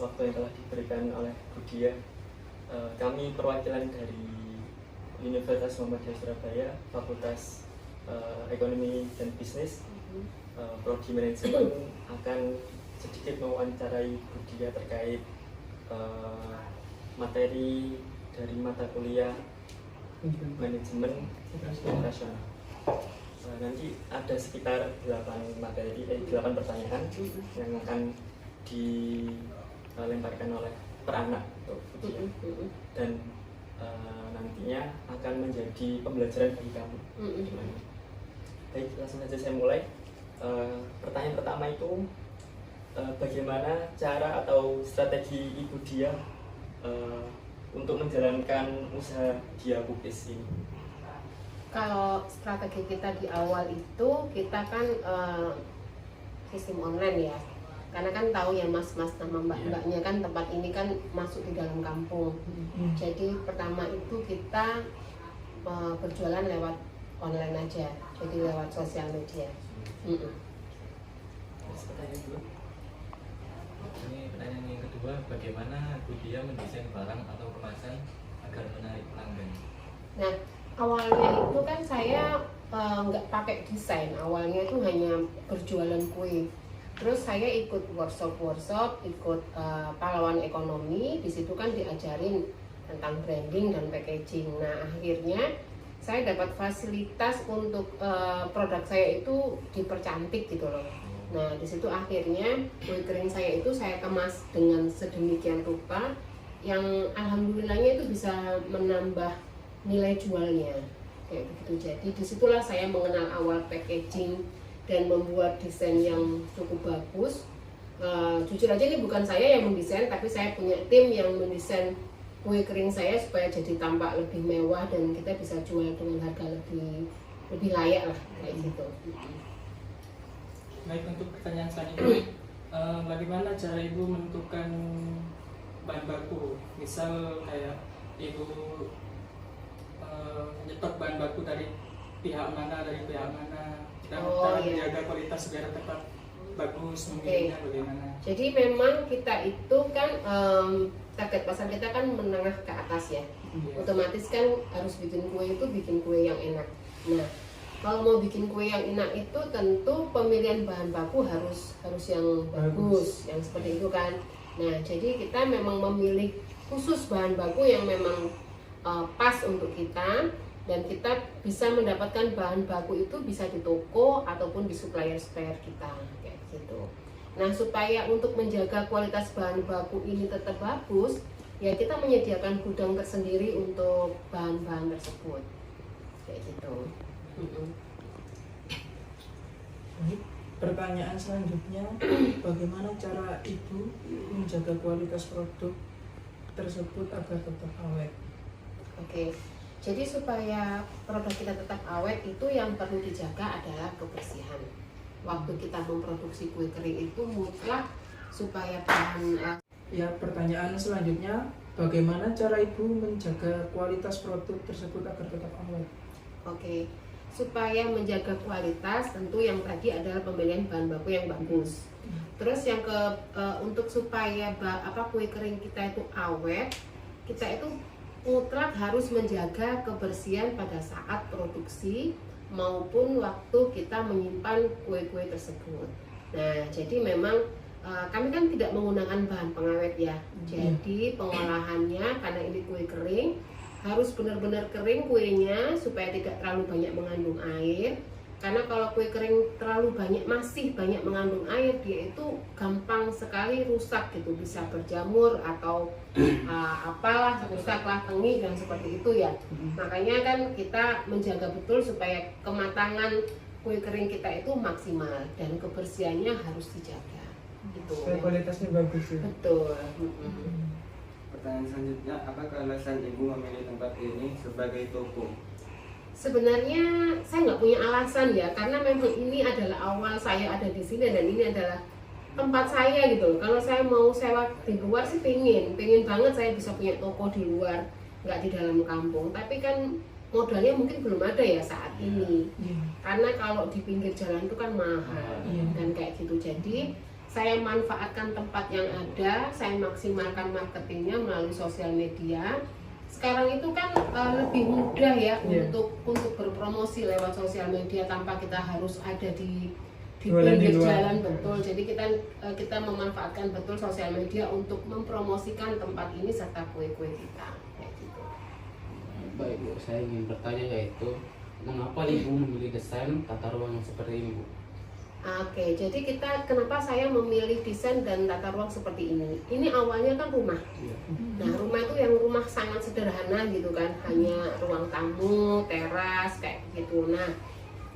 waktu yang telah diberikan oleh Budia. Kami perwakilan dari Universitas Muhammadiyah Surabaya, Fakultas Ekonomi dan Bisnis, Prodi Manajemen, akan sedikit mewawancarai Budia terkait materi dari mata kuliah manajemen operasional. Nanti ada sekitar 8 pertanyaan yang akan dilemparkan oleh per anak untuk Budia, dan nantinya akan menjadi pembelajaran bagi kamu. Baik, langsung saja saya mulai. Pertanyaan pertama itu, bagaimana cara atau strategi Ibu Dia untuk menjalankan usaha Dia Cookies ini? Kalau strategi kita di awal itu, kita kan sistem online ya, karena kan tahu ya mas-mas sama mbak-mbaknya kan tempat ini kan masuk di dalam kampung. Jadi pertama itu kita berjualan lewat online aja, jadi lewat sosial media. Ini pertanyaan yang kedua, bagaimana Budia mendesain barang atau kemasan agar menarik pelanggan? Nah, awalnya itu kan saya nggak pakai desain, awalnya itu hanya berjualan kue. Terus saya ikut workshop, ikut pahlawan ekonomi. Di situ kan diajarin tentang branding dan packaging. Nah, akhirnya saya dapat fasilitas untuk produk saya itu dipercantik gitu loh. Nah, di situ akhirnya kue kering saya itu saya kemas dengan sedemikian rupa yang alhamdulillahnya itu bisa menambah nilai jualnya kayak begitu. Jadi disitulah saya mengenal awal packaging dan membuat desain yang cukup bagus. Jujur aja ini bukan saya yang mendesain, tapi saya punya tim yang mendesain kue kering saya supaya jadi tampak lebih mewah dan kita bisa jual dengan harga lebih layak lah kayak gitu. Baik, untuk pertanyaan selanjutnya, bagaimana cara Ibu menentukan bahan baku? Misal kayak Ibu nyetok bahan baku dari pihak mana, dan menjaga kualitas biar tetap bagus, memilihnya bagaimana? Jadi memang kita itu kan target pasar kita kan menengah ke atas ya. Otomatis kan harus bikin kue yang enak. Nah, kalau mau bikin kue yang enak itu tentu pemilihan bahan baku harus yang bagus, yang seperti itu kan. Nah, jadi kita memang memilih khusus bahan baku yang memang pas untuk kita, dan kita bisa mendapatkan bahan baku itu bisa di toko ataupun di supplier kita kayak gitu. Nah, supaya untuk menjaga kualitas bahan baku ini tetap bagus, ya kita menyediakan gudang tersendiri untuk bahan-bahan tersebut kayak gitu. Pertanyaan selanjutnya, bagaimana cara Ibu menjaga kualitas produk tersebut agar tetap awet? Oke, jadi supaya produk kita tetap awet itu yang perlu dijaga adalah kebersihan. Waktu kita memproduksi kue kering itu mutlak supaya bahan. Ya, pertanyaan selanjutnya, bagaimana cara Ibu menjaga kualitas produk tersebut agar tetap awet? Oke, supaya menjaga kualitas tentu yang tadi adalah pemilihan bahan baku yang bagus. Terus yang untuk supaya kue kering kita itu awet, kita itu mutlak harus menjaga kebersihan pada saat produksi maupun waktu kita menyimpan kue-kue tersebut. Nah, jadi memang kami kan tidak menggunakan bahan pengawet ya. Jadi pengolahannya karena ini kue kering harus benar-benar kering kuenya supaya tidak terlalu banyak mengandung air. Karena kalau kue kering terlalu masih banyak mengandung air, dia itu gampang sekali rusak gitu, bisa berjamur atau rusak lah, tengi dan seperti itu ya. Makanya kan kita menjaga betul supaya kematangan kue kering kita itu maksimal dan kebersihannya harus dijaga. Gitu. Supaya kualitasnya bagus ya. Betul. Pertanyaan selanjutnya, apakah alasan Ibu memilih tempat ini sebagai toko? Sebenarnya saya nggak punya alasan ya, karena memang ini adalah awal saya ada di sini dan ini adalah tempat saya gitu. Kalau saya mau sewa di luar sih pengen banget saya bisa punya toko di luar, nggak di dalam kampung. Tapi kan modalnya mungkin belum ada ya saat ini. Karena kalau di pinggir jalan itu kan mahal dan kayak gitu. Jadi saya manfaatkan tempat yang ada, saya maksimalkan marketingnya melalui sosial media. Sekarang itu kan lebih mudah ya untuk berpromosi lewat sosial media tanpa kita harus ada di pinggir jalan, betul. Jadi kita memanfaatkan betul sosial media untuk mempromosikan tempat ini serta kue-kue kita kayak gitu. Baik Bu, saya ingin bertanya yaitu mengapa Ibu memilih desain tata ruang yang seperti ini Bu? Oke, jadi kenapa saya memilih desain dan tata ruang seperti ini? Ini awalnya kan rumah. Nah, rumah itu yang rumah sangat sederhana gitu kan, hanya ruang tamu, teras kayak gitu. Nah,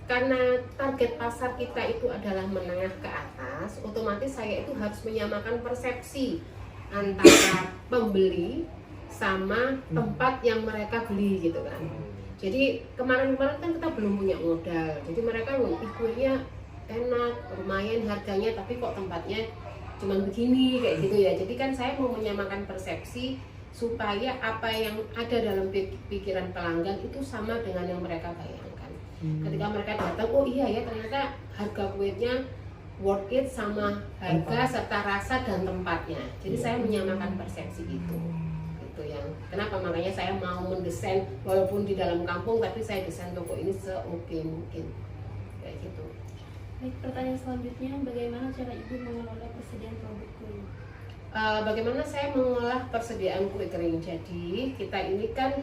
karena target pasar kita itu adalah menengah ke atas, otomatis saya itu harus menyamakan persepsi antara pembeli sama tempat yang mereka beli gitu kan. Jadi kemarin-kemarin kan kita belum punya modal, jadi mereka kuenya enak, lumayan harganya, tapi kok tempatnya cuman begini kayak gitu ya. Jadi kan saya mau menyamakan persepsi supaya apa yang ada dalam pikiran pelanggan itu sama dengan yang mereka bayangkan. Ketika mereka datang, oh iya ya ternyata harga kuenya worth it sama harga serta rasa dan tempatnya. Jadi saya menyamakan persepsi itu. Itu yang kenapa makanya saya mau mendesain walaupun di dalam kampung, tapi saya desain toko ini seoke mungkin kayak gitu. Baik, pertanyaan selanjutnya, bagaimana cara Ibu mengelola persediaan produk kue? Bagaimana saya mengolah persediaan kue kering? Jadi kita ini kan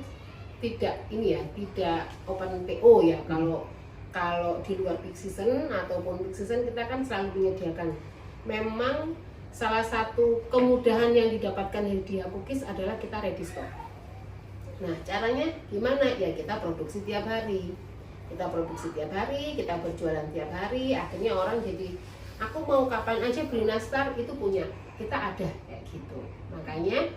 tidak open PO ya. Kalau di luar peak season ataupun peak season kita kan selalu menyediakan. Memang salah satu kemudahan yang didapatkan dari Dia Cookies adalah kita ready stock. Nah, caranya gimana? Ya kita produksi tiap hari. Kita berjualan tiap hari, akhirnya orang jadi aku mau kapan aja beli nastar itu punya, kita ada kayak gitu. Makanya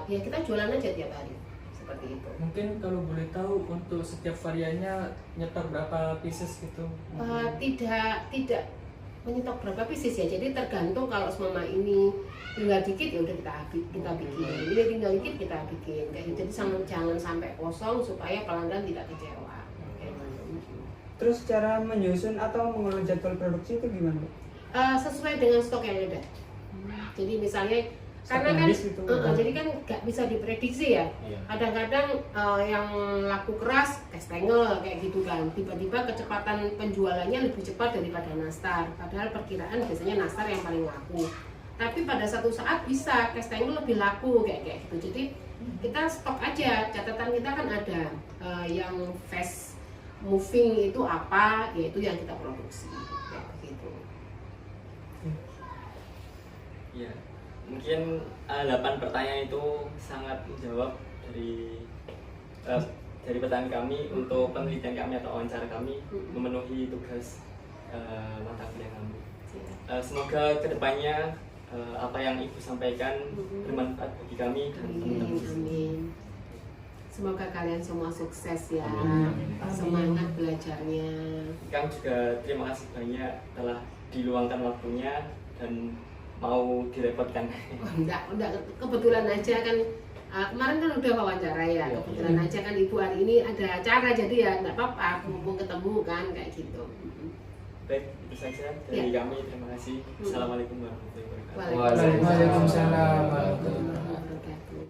ya kita jualan aja tiap hari seperti itu. Mungkin kalau boleh tahu untuk setiap variannya nyetok berapa pieces gitu? Tidak menyetok berapa pieces ya, jadi tergantung. Kalau semama ini tinggal dikit ya udah kita bikin, ini tinggal dikit kita bikin kayak gitu. Jadi jangan sampai kosong supaya pelanggan tidak kecewa. Terus cara menyusun atau mengelola jadwal produksi itu gimana? Sesuai dengan stok yang ada. Jadi misalnya karena kan jadi kan nggak bisa diprediksi ya. Kadang-kadang yang laku keras kastengel kayak gitu kan. Tiba-tiba kecepatan penjualannya lebih cepat daripada nastar. Padahal perkiraan biasanya nastar yang paling laku. Tapi pada satu saat bisa kastengel lebih laku kayak gitu. Jadi kita stok aja. Catatan kita kan ada yang fast moving itu apa, yaitu yang kita produksi kayak begitu. Ya, mungkin 8 pertanyaan itu sangat menjawab dari pertanyaan kami untuk penelitian kami atau wawancara kami memenuhi tugas mata kuliah kami. Semoga kedepannya apa yang Ibu sampaikan bermanfaat bagi kami dan teman-teman. Amin. Semoga kalian semua sukses ya. Amin. Semangat belajarnya. Kami juga terima kasih banyak telah diluangkan waktunya dan mau direpotkan. Enggak, kebetulan aja kan kemarin kan udah wawancara ya. Kebetulan aja kan Ibu hari ini ada acara, jadi ya enggak apa-apa, mumpung ketemu kan kayak gitu. Baik, itu saja dari kami. Terima kasih. Assalamualaikum warahmatullahi wabarakatuh. Waalaikumsalam warahmatullahi wabarakatuh.